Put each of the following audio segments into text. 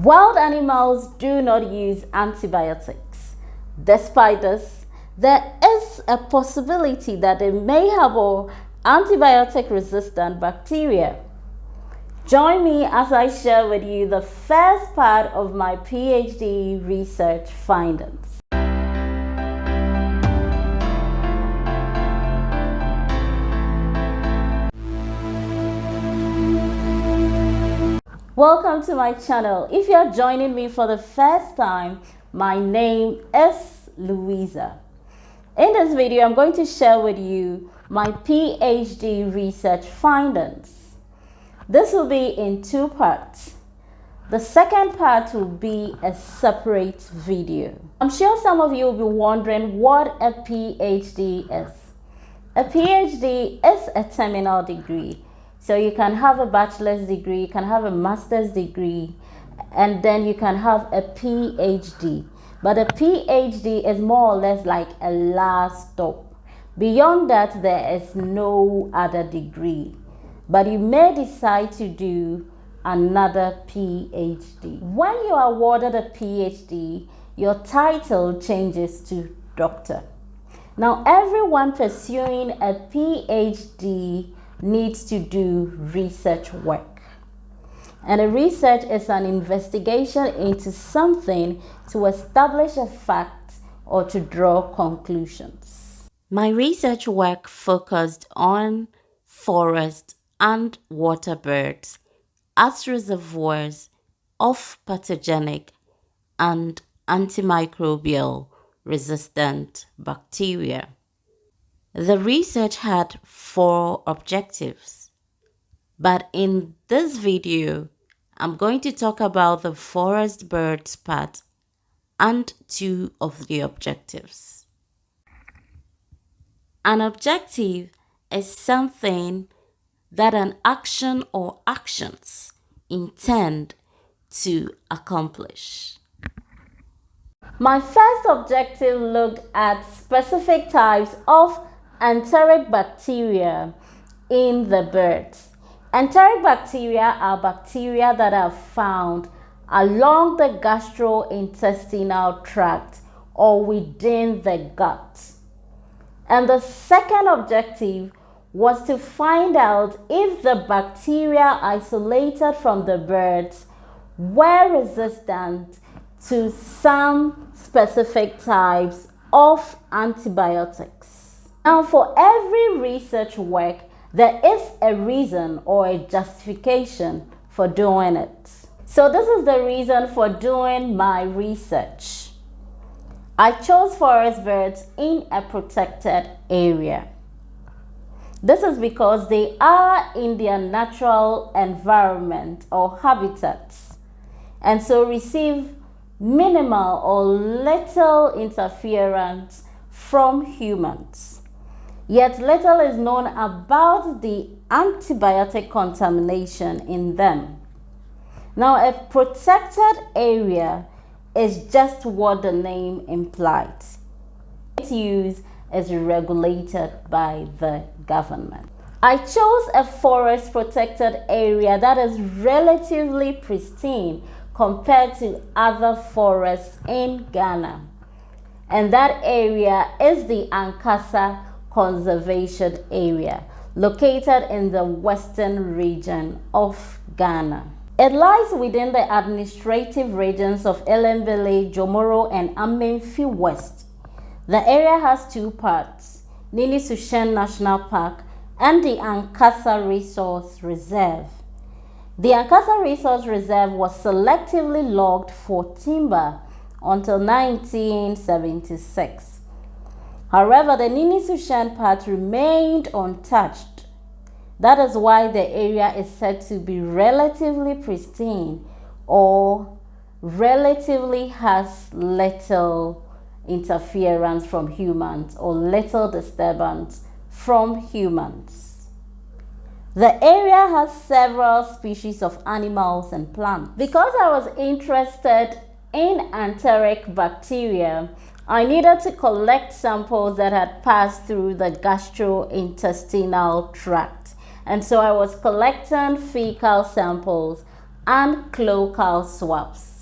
Wild animals do not use antibiotics. Despite this, there is a possibility that they may have antibiotic-resistant bacteria. Join me as I share with you the first part of my PhD research findings. Welcome to my channel. If you're joining me for the first time, my name is Louisa. In this video, I'm going to share with you my PhD research findings. This will be in two parts. The second part will be a separate video. I'm sure some of you will be wondering what a PhD is. A PhD is a terminal degree. So you can have a bachelor's degree, you can have a master's degree, and then you can have a PhD. But a PhD is more or less like a last stop. Beyond that, there is no other degree. But you may decide to do another PhD. When you are awarded a PhD, your title changes to doctor. Now, everyone pursuing a PhD needs to do research work. And a research is an investigation into something to establish a fact or to draw conclusions. My research work focused on forest and water birds as reservoirs of pathogenic and antimicrobial resistant bacteria. The research had 4 objectives, but in this video, I'm going to talk about the forest birds part and 2 of the objectives. An objective is something that an action or actions intend to accomplish. My first objective looked at specific types of enteric bacteria in the birds. Enteric bacteria are bacteria that are found along the gastrointestinal tract or within the gut. And the second objective was to find out if the bacteria isolated from the birds were resistant to some specific types of antibiotics. Now, for every research work, there is a reason or a justification for doing it. So this is the reason for doing my research. I chose forest birds in a protected area. This is because they are in their natural environment or habitats, and so receive minimal or little interference from humans. Yet little is known about the antibiotic contamination in them. Now, a protected area is just what the name implies. Its use is regulated by the government. I chose a forest protected area that is relatively pristine compared to other forests in Ghana. And that area is the Ankasa Conservation Area, located in the western region of Ghana. It lies within the administrative regions of Elembele, Jomoro, and Amenfi West. The area has 2 parts, Nini Sushen National Park and the Ankasa Resource Reserve. The Ankasa Resource Reserve was selectively logged for timber until 1976. However, the Nini Sushen part remained untouched. That is why the area is said to be relatively pristine or relatively has little interference from humans or little disturbance from humans. The area has several species of animals and plants. Because I was interested in enteric bacteria, I needed to collect samples that had passed through the gastrointestinal tract. And so I was collecting fecal samples and cloacal swabs.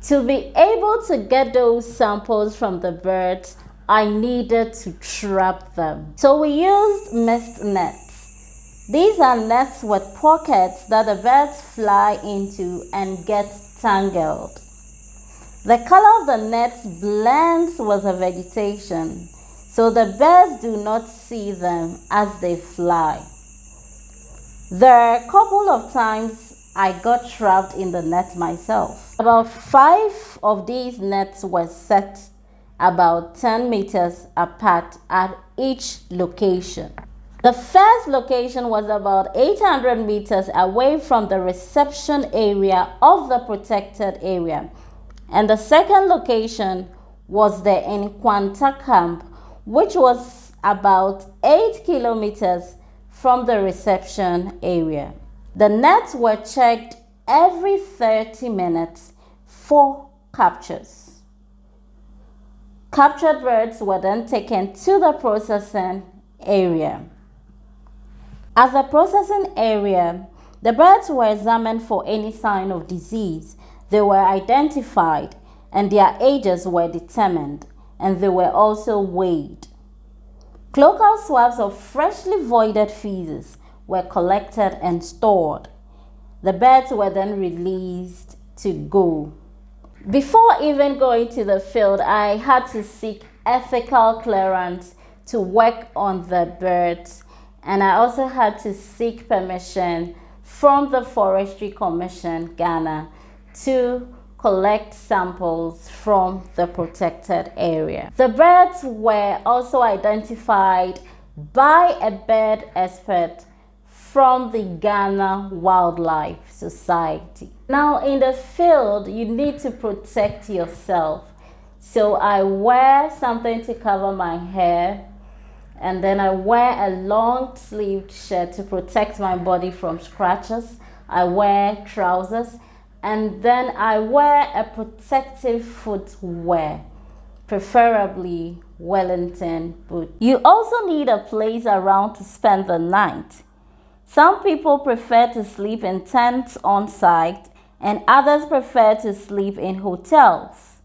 To be able to get those samples from the birds, I needed to trap them. So we used mist nets. These are nets with pockets that the birds fly into and get tangled. The color of the nets blends with the vegetation, so the birds do not see them as they fly. There are a couple of times I got trapped in the net myself. About 5 of these nets were set about 10 meters apart at each location. The first location was about 800 meters away from the reception area of the protected area, and the second location was the Enkwanta camp, which was about 8 kilometers from the reception area. The nets were checked every 30 minutes for captures. Captured birds were then taken to the processing area. At the processing area, the birds were examined for any sign of disease. They were identified and their ages were determined, and they were also weighed. Local swabs of freshly voided feces were collected and stored. The birds were then released to go. Before even going to the field, I had to seek ethical clearance to work on the birds, and I also had to seek permission from the Forestry Commission Ghana to collect samples from the protected area. The birds were also identified by a bird expert from the Ghana Wildlife Society. Now in the field, you need to protect yourself. So I wear something to cover my hair, and then I wear a long sleeved shirt to protect my body from scratches. I wear trousers, and then I wear a protective footwear, preferably Wellington boot. You also need a place around to spend the night. Some people prefer to sleep in tents on site, and others prefer to sleep in hotels.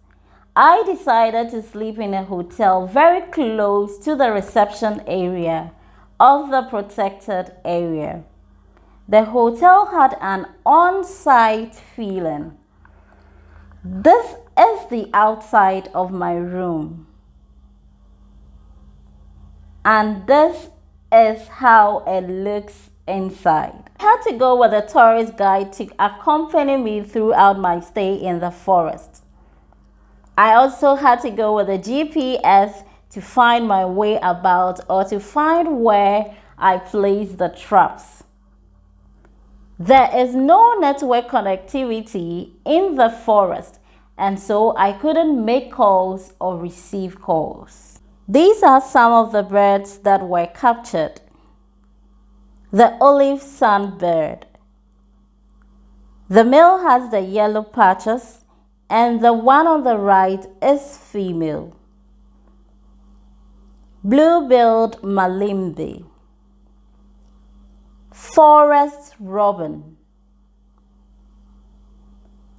I decided to sleep in a hotel very close to the reception area of the protected area. The hotel had an on-site feeling. This is the outside of my room, and this is how it looks inside. I had to go with a tourist guide to accompany me throughout my stay in the forest. I also had to go with a GPS to find my way about, or to find where I placed the traps. There is no network connectivity in the forest, and so I couldn't make calls or receive calls. These are some of the birds that were captured. The olive sunbird. The male has the yellow patches, and the one on the right is female. Blue-billed malimbe. Forest robin.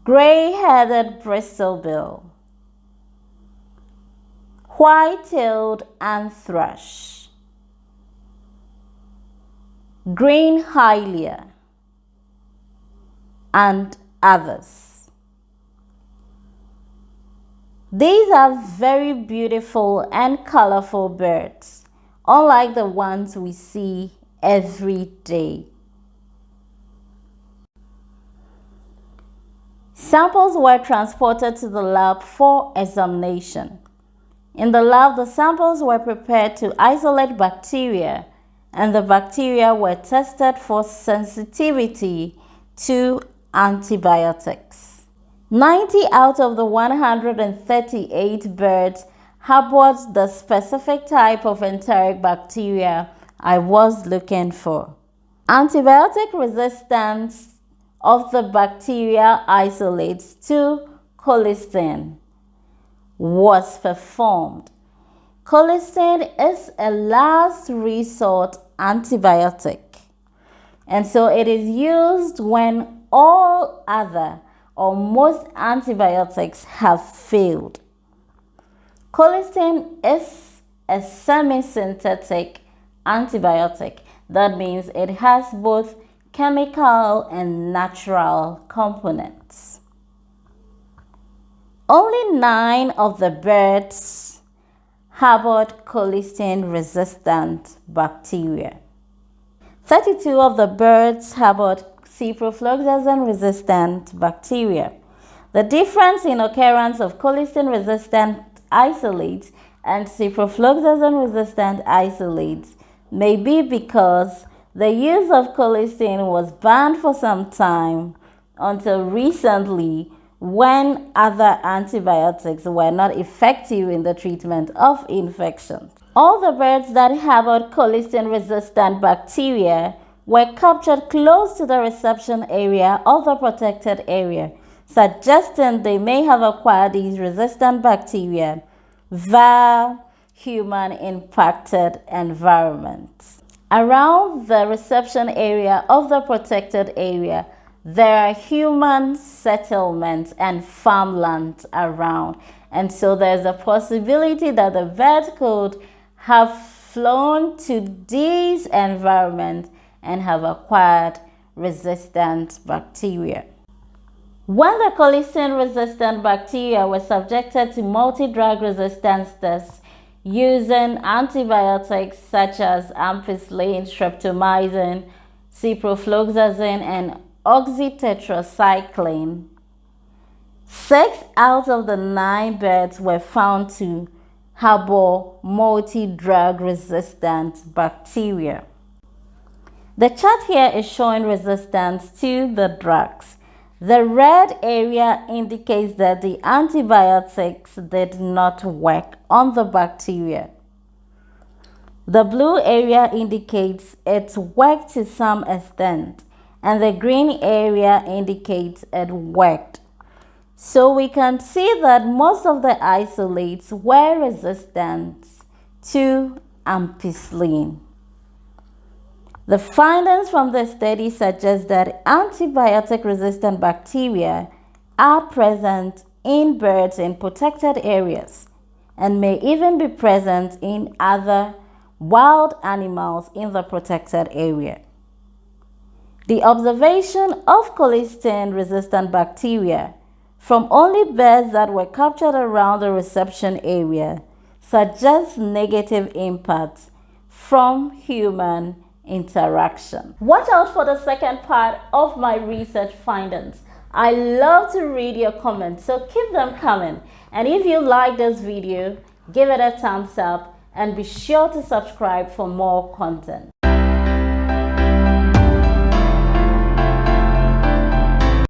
Gray-headed bristlebill. White-tailed antthrush. Green hylia, and others. These are very beautiful and colorful birds, unlike the ones we see every day. Samples were transported to the lab for examination. In the lab, the samples were prepared to isolate bacteria, and the bacteria were tested for sensitivity to antibiotics. 90 out of the 138 birds harbored the specific type of enteric bacteria I was looking for. Antibiotic resistance of the bacteria isolates to colistin was performed. Colistin is a last resort antibiotic, and so it is used when all other or most antibiotics have failed. Colistin is a semi-synthetic antibiotic. That means it has both chemical and natural components. Only 9 of the birds harbored colistin-resistant bacteria. 32 of the birds harbored ciprofloxacin-resistant bacteria. The difference in occurrence of colistin-resistant isolates and ciprofloxacin-resistant isolates may be because the use of colistin was banned for some time until recently, when other antibiotics were not effective in the treatment of infections. All the birds that harbored colistin-resistant bacteria were captured close to the reception area of the protected area, suggesting they may have acquired these resistant bacteria via human-impacted environments. Around the reception area of the protected area, there are human settlements and farmlands around, and so there's a possibility that the birds could have flown to these environments and have acquired resistant bacteria. When the colistin-resistant bacteria were subjected to multi-drug resistance tests using antibiotics such as ampicillin, streptomycin, ciprofloxacin, and oxytetracycline, 6 out of the 9 birds were found to harbor multi-drug resistant bacteria. The chart here is showing resistance to the drugs. The red area indicates that the antibiotics did not work on the bacteria. The blue area indicates it worked to some extent, and the green area indicates it worked. So we can see that most of the isolates were resistant to ampicillin. The findings from the study suggest that antibiotic-resistant bacteria are present in birds in protected areas and may even be present in other wild animals in the protected area. The observation of colistin-resistant bacteria from only birds that were captured around the reception area suggests negative impacts from human interaction. Watch out for the second part of my research findings. I love to read your comments, so keep them coming. And if you like this video, give it a thumbs up and be sure to subscribe for more content.